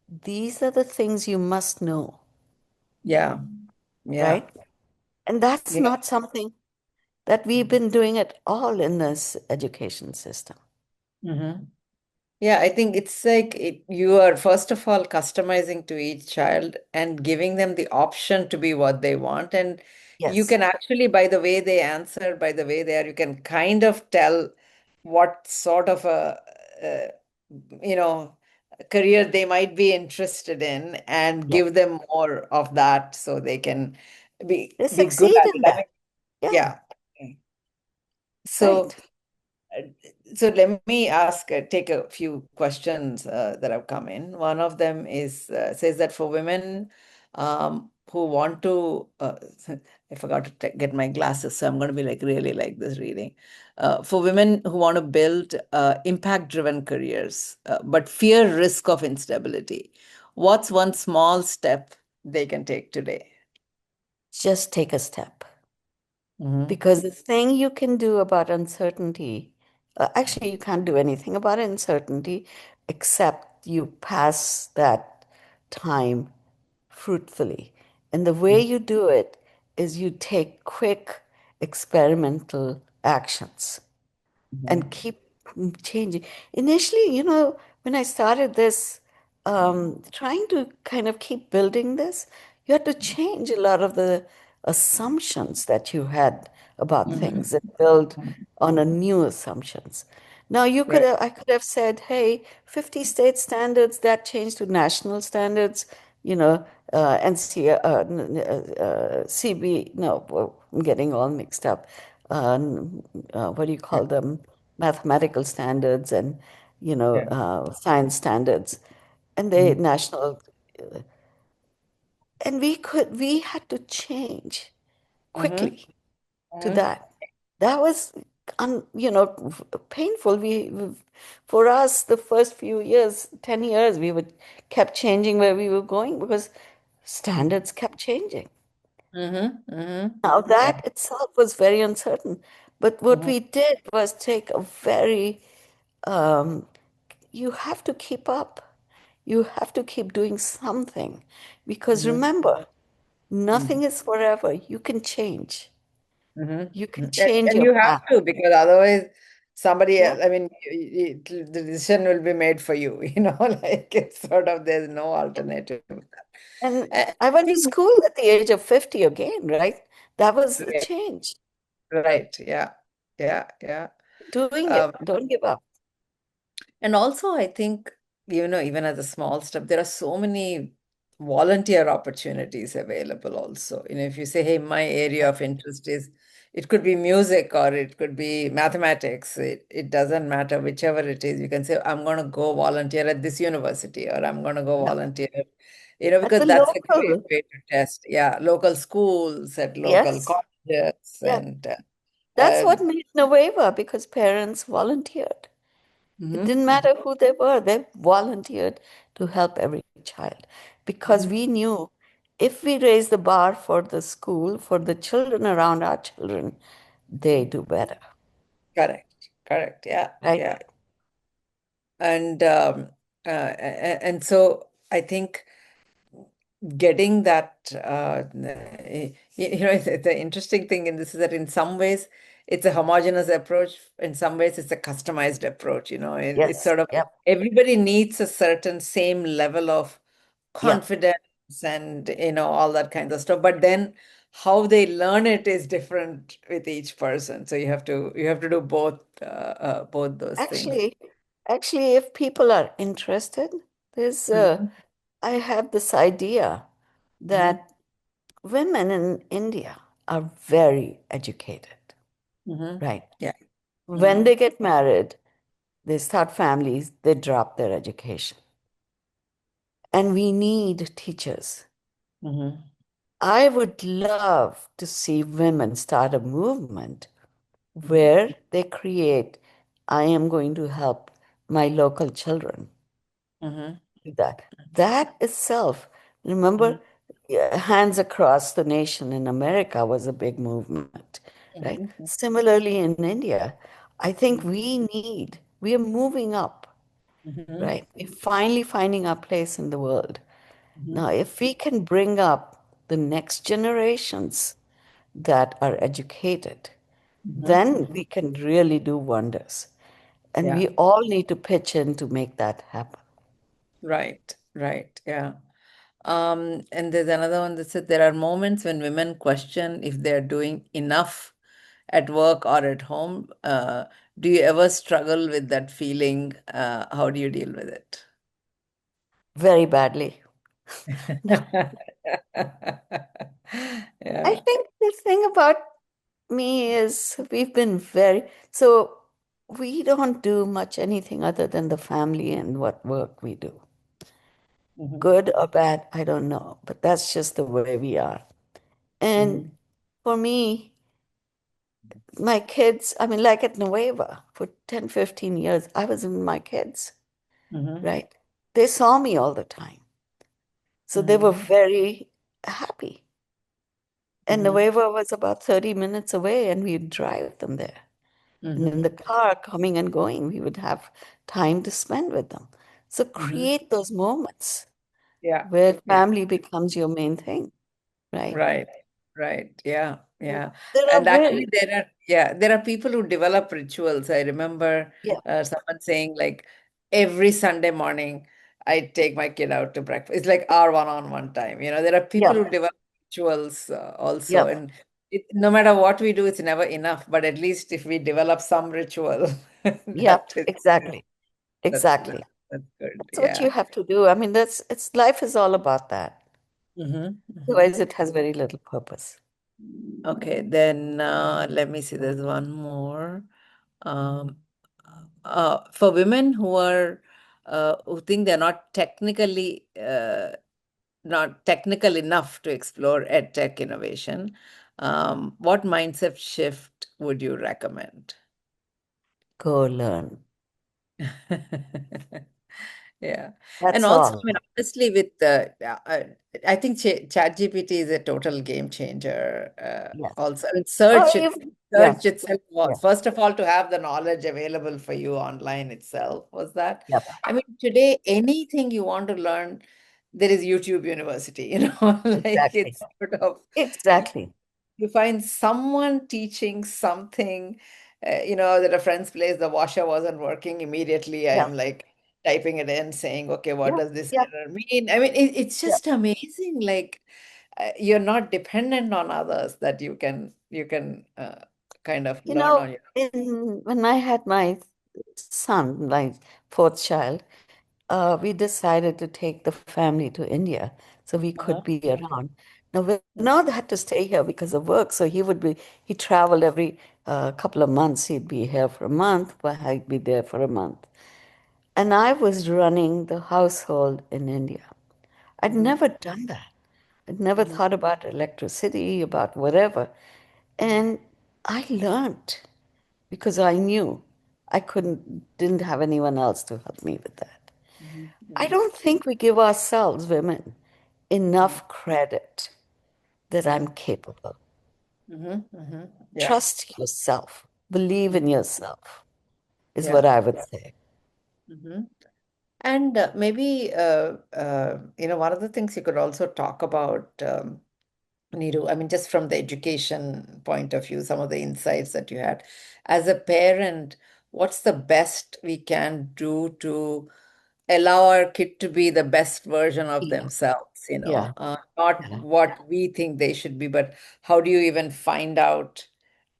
these are the things you must know, Yeah. Yeah. right? And that's Yeah. not something that we've been doing at all in this education system. Mhm. Yeah, I think it's like you are first of all customizing to each child and giving them the option to be what they want. And you Yes. can actually, by the way they answer, by the way they are, you can kind of tell what sort of uh, you know, career they might be interested in and Yes. give them more of that so they can They be good succeed in that. academic. Yeah, Yeah. right. So uh, So let me ask, take a few questions that have come in. One of them is says that for women who want to, I forgot to get my glasses, so I'm going to be like really like this reading. For women who want to build impact-driven careers, but fear risk of instability, what's one small step they can take today? Just take a step. Mm-hmm. Because the thing you can do about uncertainty, actually, you can't do anything about uncertainty except you pass that time fruitfully. And the way you do it is you take quick experimental actions and Mm-hmm. keep changing. Initially, when I started this, trying to kind of keep building this, you had to change a lot of the assumptions that you had about things Mm-hmm. and build on a new assumptions. Now Right. I could have said, hey, 50 state standards that changed to national standards, NC, CB, no, well, I'm getting all mixed up. What do you Yeah. call them? Mathematical standards and, Yeah. science standards, and the Mm-hmm. national, and we had to change Mm-hmm. quickly to that. That was, painful. For us, the first few years, 10 years, we would kept changing where we were going because standards kept changing. Mm-hmm. Mm-hmm. Now, Yeah. that itself was very uncertain. But what Mm-hmm. we did was take a very, um, you have to keep up. You have to keep doing something. Because Mm-hmm. remember, Mm-hmm. nothing is forever. You can change. You Mm-hmm. can And, change and your you have path. to, because otherwise somebody Yeah. else, I mean, the decision will be made for you, like it's sort of, there's no alternative. And I I went to think, school at the age of 50 again, right? That was the right, change. right, yeah, yeah, yeah. Doing Um, it. Don't give up. And also, I think, even as a small step, there are so many volunteer opportunities available also. If you say, hey, my area of interest is, it could be music or it could be mathematics. It doesn't matter, whichever it is. You can say, I'm going to go volunteer at this university or I'm going to go Yeah. volunteer, At because the that's a great local. way to test. Yeah, local schools, at local Yes. colleges, Yeah. and That's uh, what made Nueva because parents volunteered. It mhm, didn't matter who they were, they volunteered to help every child because mhm, we knew if we raise the bar for the school, for the children around our children, they mhm. do better, Correct, correct. Yeah, right? yeah. And and so I think getting that the interesting thing in this is that in some ways it's a homogeneous approach, in some ways it's a customized approach. It's Yes. sort of, Yep. everybody needs a certain same level of Yep. confidence and all that kind of stuff, but then how they learn it is different with each person, so you have to do both those things. Actually, actually, if people are interested, there's Mhm, I have this idea mhm, that women in India are very educated, mhm. right? Yeah. When Mhm, they get married, they start families, they drop their education. And we need teachers. mhm, I would love to see women start a movement mhm, where they create, I am going to help my local children. Mm-hmm. That that itself, remember, yeah, hands across the nation in America was a big movement, right? Mm-hmm. Similarly in India, I think Mm-hmm. we are moving up, Mm-hmm. right? We're finally finding our place in the world. Mm-hmm. Now, if we can bring up the next generations that are educated, then Mm-hmm. we can really do wonders. And Yeah. we all need to pitch in to make that happen. Right. Right. Yeah. And there's another one that said there are moments when women question if they're doing enough at work or at home. Do you ever struggle with that feeling? How do you deal with it? Very badly. I Yeah. think the thing about me is we've been very, so we don't do much anything other than the family and what work we do. Hmm. Good or bad, I don't know, but that's just the way we are. And Hmm. for me, my kids, I mean, like at Nueva, for 10, 15 years, I was with my kids, Hmm. right? They saw me all the time. So they were Hmm. very happy. And Hmm. Nueva was about 30 minutes away, and we'd drive them there. And in Hmm. the car, coming and going, we would have time to spend with them. So Hmm. create those moments Yeah. where Yeah. family becomes your main thing, right? Right, right. Yeah, yeah. There are And actually very, there are people who develop rituals. I remember yeah, someone saying like every Sunday morning I take my kid out to breakfast. It's like our one-on-one time. There are people yeah, who develop rituals also, yeah, and no matter what we do, it's never enough. But at least if we develop some ritual, yeah, that is, exactly, that's exactly. that's good. That's what Yeah. you have to do. I mean, it's life is all about that. Hmm. Hmm. Otherwise, it has very little purpose. Okay, then let me see. There's one more. Um, for women who think they're not technical enough to explore ed tech innovation, what mindset shift would you recommend? Go learn. Yeah. And That's also, I all. mean, honestly, with the, I think ChatGPT is a total game changer. Yes. Also, I mean, Oh, yeah, search itself yeah, was, first of all, to have the knowledge available for you online itself was that. yeah. I mean, today, anything you want to learn, there is YouTube University, like Exactly. it's sort of, Exactly. you find someone teaching something, that a friend's place, the washer wasn't working. Immediately, Yeah. I'm like typing it in, saying, okay, what Yeah. does this Yeah. error mean? I mean, it's Yeah. just amazing. Like you're not dependent on others, that you can kind of You learn know, on your when I had my son, my fourth child, we decided to take the family to India so we own. could be around. Now, Vinod had to stay here because of work, so he traveled every couple of months. He'd be here for a month, but I'd be there for a month. And I was running the household in India. I'd Hmm. never done that. I'd never Hmm. thought about electricity, about whatever. And I learned because I knew I didn't have anyone else to help me with that. Hmm. I Hmm. don't think we give ourselves, women, Hmm. enough credit that I'm Hmm. capable. Hmm. Hmm. Yeah. Trust yourself, believe Mhm. in yourself, is Yeah. what I would say. Hmm. And maybe, one of the things you could also talk about, Neeru, I mean, just from the education point of view, some of the insights that you had. As a parent, what's the best we can do to allow our kid to be the best version of Yeah, themselves, yeah, not yeah, what we think they should be, but how do you even find out?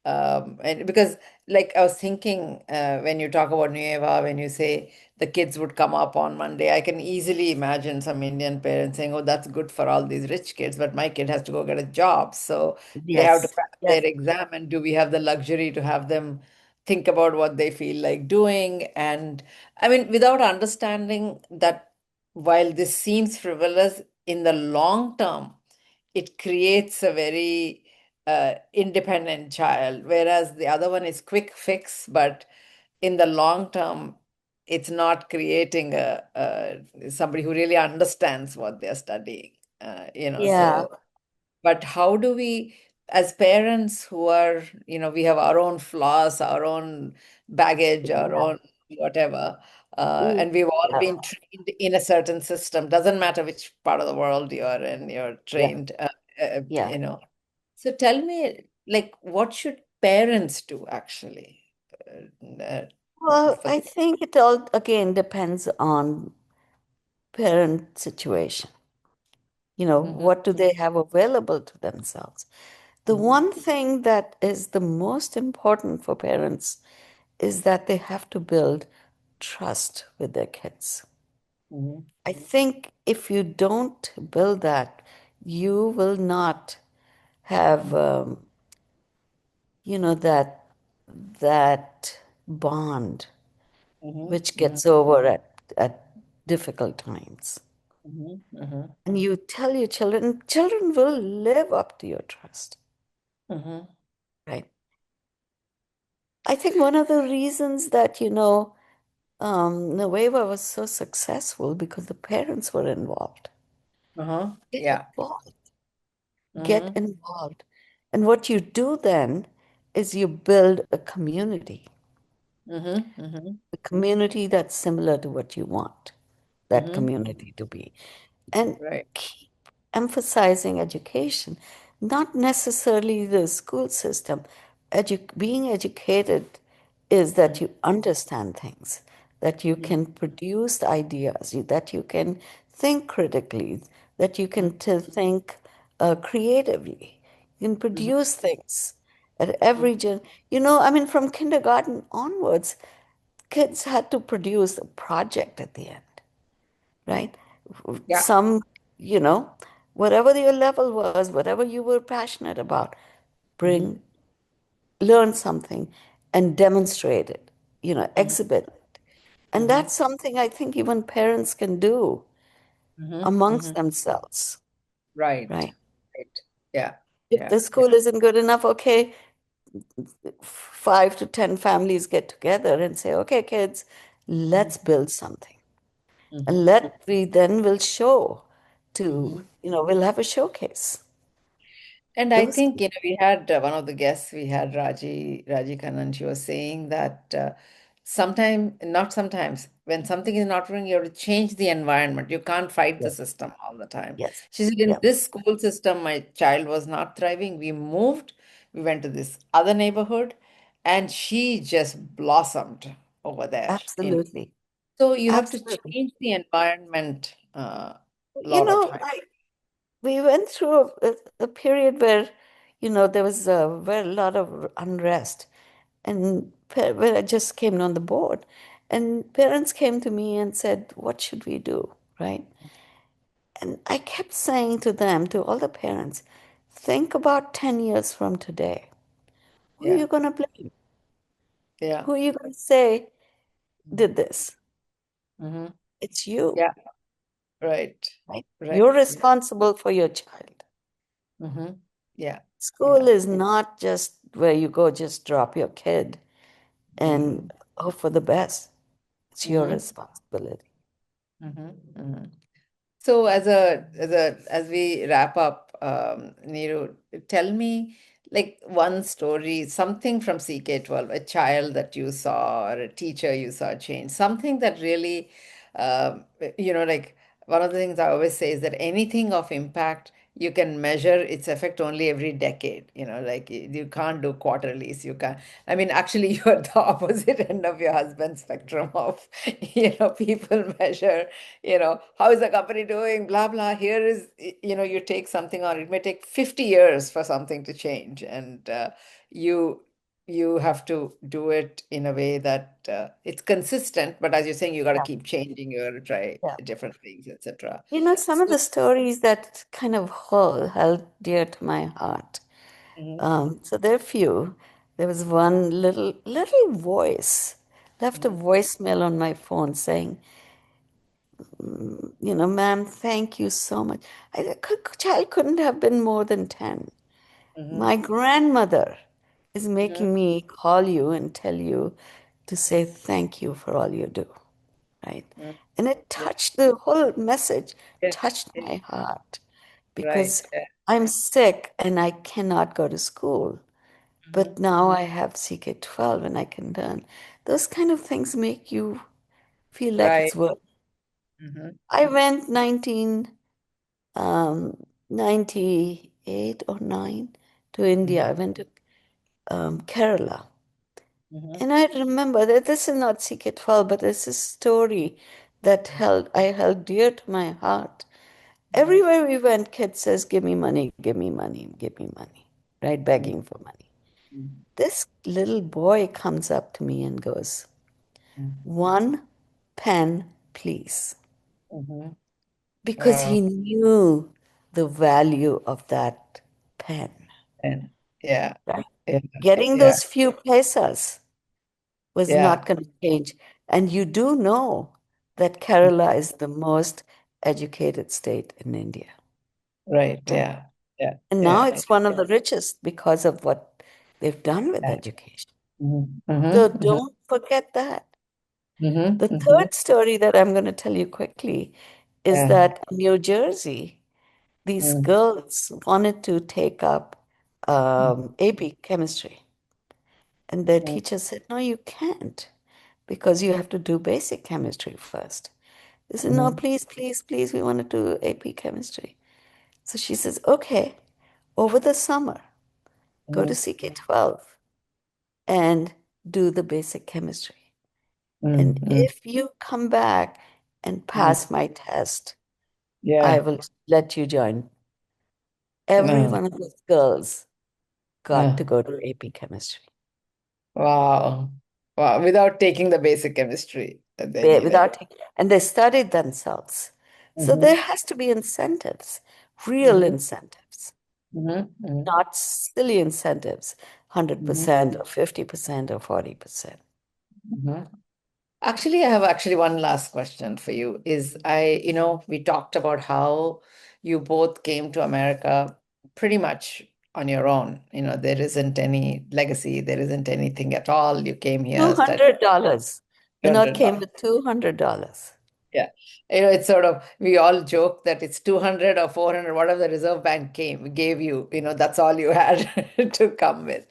And because, like, I was thinking, when you talk about Nueva, when you say the kids would come up on Monday, I can easily imagine some Indian parents saying, "Oh, that's good for all these rich kids, but my kid has to go get a job, so they have to yes, pass yes, their exam." And do we have the luxury to have them think about what they feel like doing? And I mean, without understanding that while this seems frivolous, in the long term, it creates a very independent child, whereas the other one is quick fix, but in the long term, it's not creating somebody who really understands what they're studying. Yeah, So but how do we, as parents who are, we have our own flaws, our own baggage, our yeah. own whatever, Mm, and we've all yeah, been trained in a certain system, doesn't matter which part of the world you're in, you're yeah, trained, yeah. So tell me, like, what should parents do actually? Well, For I think it all again depends on parent situation. hmm What do they have available to themselves? The hmm one thing that is the most important for parents is that they have to build trust with their kids. hmm I think if you don't build that, you will not have, that bond hmm which hmm gets over at difficult times. hmm hmm And you tell your children, children will live up to your trust, hmm right? I think one of the reasons that, Nueva was so successful because the parents were involved. uh-huh. Get Yeah. involved, get hmm involved. And what you do then is you build hmm hmm a community that's similar to what you want that hmm community to be. And Right. keep emphasizing education, not necessarily the school system. Being educated is that Mhm, you understand things, that you mhm, can produce ideas, that you can think critically, that you mhm, can think creatively. You can mhm, produce things at mhm. every I mean, from kindergarten onwards, kids had to produce a project at the end, right? Yeah. Some, you know, whatever your level was, whatever you were passionate about, Mhm, bring, learn something and demonstrate it, mhm, exhibit it. And mhm, that's something I think even parents can do mhm, amongst mhm. themselves, Right. right? Right. Yeah. If Yeah. the Yeah. school isn't good enough, okay, 5 to 10 families get together and say, okay, kids, Mhm, let's build something. And mhm, let we then will show to, mhm. we'll have a showcase. And I Those think, we had one of the guests, we had Raji Kannan, she was saying that not sometimes, when something is not working, you have to change the environment. You can't fight the Yes, system all the time. yes, She said, in yeah, this school system, my child was not thriving. We moved, we went to this other neighborhood, and she just blossomed over there. absolutely, So you have to absolutely. change the environment a You lot of know, time. I we went through a period where, there was a very lot of unrest, and when I just came on the board, and parents came to me and said, "What should we do?" Right? And I kept saying to them, to all the parents, think about 10 years from today. Who are Yeah, you going to blame? yeah. Who are you going to say did this? Mm-hmm. It's you, Yeah, right, right? right. You're Yeah. responsible for your child. Mm-hmm. Yeah, School yeah. is not just where you go, just drop your kid and Mm-hmm. hope for the best. It's your Mm-hmm. responsibility. Mm-hmm. Mm-hmm. So as we wrap up, Neeru, tell me like one story, something from CK12, a child that you saw or a teacher you saw change, something that really, like one of the things I always say is that anything of impact, you can measure its effect only every decade. Like you can't do quarterlies. You can't. I mean, actually, you're the opposite end of your husband's spectrum of, people measure, how is the company doing, blah blah. Here is, you take something on, it may take 50 years for something to change, and you you have to do it in a way that it's consistent, but as you're saying, you got to Yeah, keep changing, you got to try yeah. different things, etc. Some of So the stories that kind of held dear to my heart. mhm, So there are few. There was one little voice left a mhm, voicemail on my phone saying, ma'am, thank you so much. Child couldn't have been more than 10. mhm, My grandmother is mhm, making me call you and tell you to say thank you for all you do. right? Mm. And it Yeah. touched the whole message, Yeah. touched Yeah. my heart Right. because Yeah. I'm sick and I cannot go to school. Hmm. But now I have CK12 and I can learn. Those kind of things make you feel like Right. it's worth. Hmm. I went 1998 or 9 to India. Hmm. I went to Kerala. Hmm. And I remember that this is not CK12, but this is a story that I held dear to my heart. Hmm. Everywhere we went, kids says, give me money, give me money, give me money, right? Begging for money. This little boy comes up to me and goes, Hmm. 1 pen, please. Hmm. Because Wow. he knew the value of that pen, And yeah. right? Yeah. Getting Yeah. those few pesos was Yeah. not going to change. And you do know that Kerala is the most educated state in India, Right. right? Yeah. Yeah. And now Yeah. it's one of the richest because of what they've done with Yeah. education. Hmm. So Hmm. don't forget that. Hmm. The Hmm. third story that I'm going to tell you quickly is Yeah. that in New Jersey, these Mm. girls wanted to take up AP chemistry. And their Mm. teacher said, no, you can't because you have to do basic chemistry first. They said, no, Mhm. please, please, please, we want to do AP chemistry. So she says, okay, over the summer, go to Mhm. CK12 and do the basic chemistry. And Mhm. if you come back and Mhm. pass my test, I Yeah. will let you join. Every No. one of those girls got to No. go to AP chemistry Wow. Wow. Without taking the basic chemistry that they needed. without, and they studied themselves. So there Hmm. has to be incentives, real Hmm. incentives, Hmm. Hmm. not silly incentives, Hmm. 100% or 50% or 40%. Hmm. Actually, I have actually one last question for you. We talked about how you both came to America pretty much on your own. There isn't any legacy, there isn't anything at all. You came here, studied $200. Came $200. with $200. Yeah. It's sort of, we all joke that it's 200 or 400, whatever the Reserve Bank gave you, that's all you had to come with.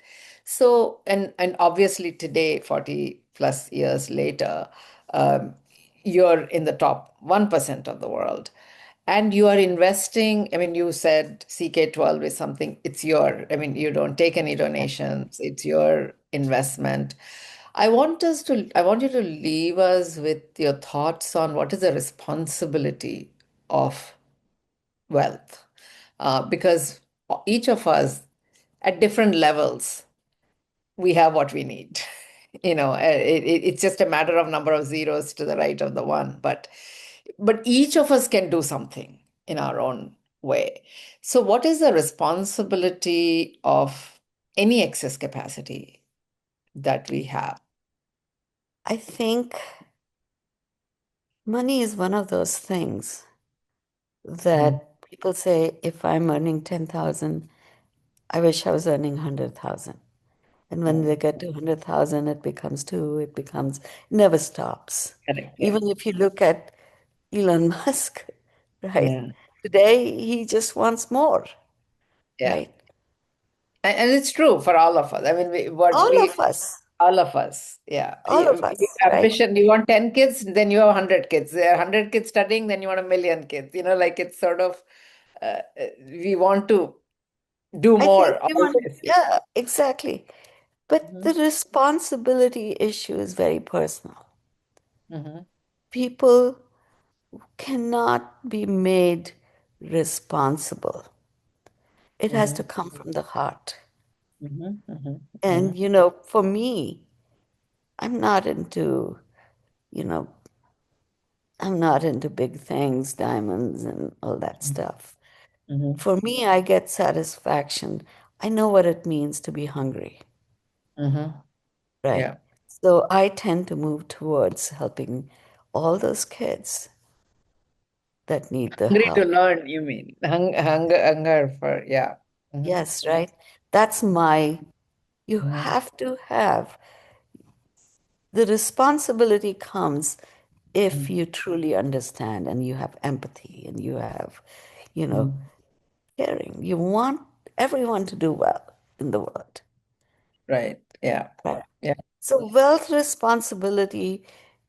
So, and obviously today, 40 plus years later, um, you're in the top 1% of the world. And you are investing, I mean, you said CK12 is something, you don't take any donations, it's your investment. I want you to leave us with your thoughts on what is the responsibility of wealth. Because each of us at different levels, we have what we need. It's just a matter of number of zeros to the right of the one, but each of us can do something in our own way. So, what is the responsibility of any excess capacity that we have? I think money is one of those things Mm. that people say, if I'm earning 10,000, I wish I was earning 100,000. And when they Mm. get to 100,000, it becomes two, it never stops. Correct. Yeah. Even if you look at Elon Musk, right? Yeah. Today, he just wants more, Yeah. right? And it's true for all of us. I mean, All of us, all of us. Yeah. all of right? Ambition, you want 10 kids, then you have 100 kids. There are 100 kids studying, then you want a million kids. Like it's sort of, we want to do I think more we want, always. yeah, exactly. But Hmm. the responsibility issue is very personal. Hmm. People cannot be made responsible. It has to Hmm. come from the heart. Hmm. Hmm. And, Hmm. for me, I'm not into, you know, I'm not into big things, diamonds and all that stuff. Hmm. For me, I get satisfaction. I know what it means to be hungry, Hmm. right? Yeah. So I tend to move towards helping all those kids that need the Hungry to help. learn, you mean? Hunger for, yeah. Hmm. Yes, right? That's you Hmm. have to have the responsibility comes if you truly understand and you have empathy and you have, you know, Mhm. caring. You want everyone to do well in the world. Right. Yeah. Right. Yeah. So wealth responsibility,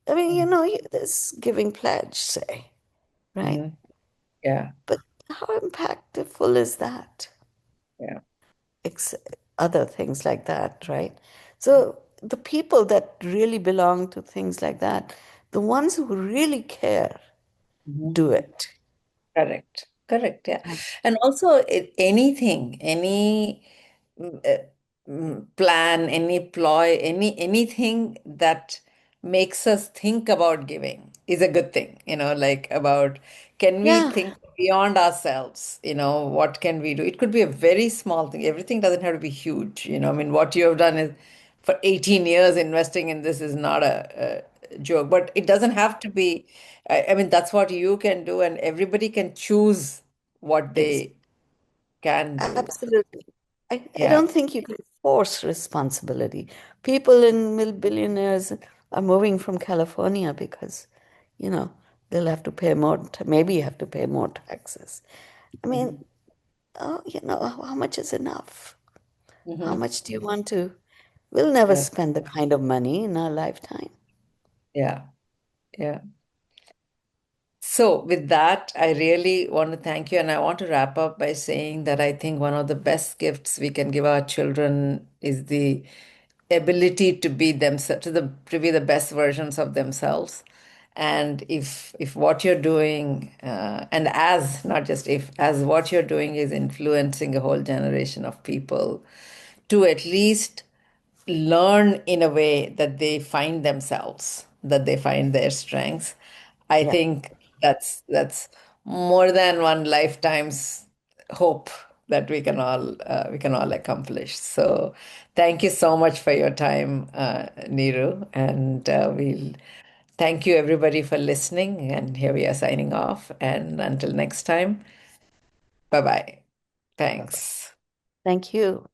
I mean, this giving pledge, say, right? Hmm. Yeah. But how impactful is that? Yeah. Ex Other things like that, right? So the people that really belong to things like that, the ones who really care, Mhm. do it. Correct. Correct. Yeah. Right. And also anything, any mm, uh, plan, any ploy, anything that makes us think about giving is a good thing, like about can we Yeah, think beyond ourselves, what can we do? It could be a very small thing. Everything doesn't have to be huge, I mean, what you have done is for 18 years investing in this is not a joke, but it doesn't have to be. I mean, that's what you can do, and everybody can choose what ex they can do. absolutely. I Yeah. don't think you can force responsibility. People in billionaires are moving from California because, you know, they'll have to pay more, maybe you have to pay more taxes. I mean, Hmm. oh, how much is enough? How Hmm. much do you want to? We'll never Yeah. spend the kind of money in our lifetime. Yeah. Yeah. So, with that, I really want to thank you. And I want to wrap up by saying that I think one of the best gifts we can give our children is the ability to be themselves, to be the best versions of themselves. And if what you're doing, and as not just if, as what you're doing is influencing a whole generation of people to at least learn in a way that they find themselves, that they find their strengths. I Yeah. think that's more than one lifetime's hope that we can all accomplish. So, thank you so much for your time, Neeru, and we'll thank you everybody for listening. And here we are signing off. And until next time, bye bye. Bye-bye. Thanks. Thank you.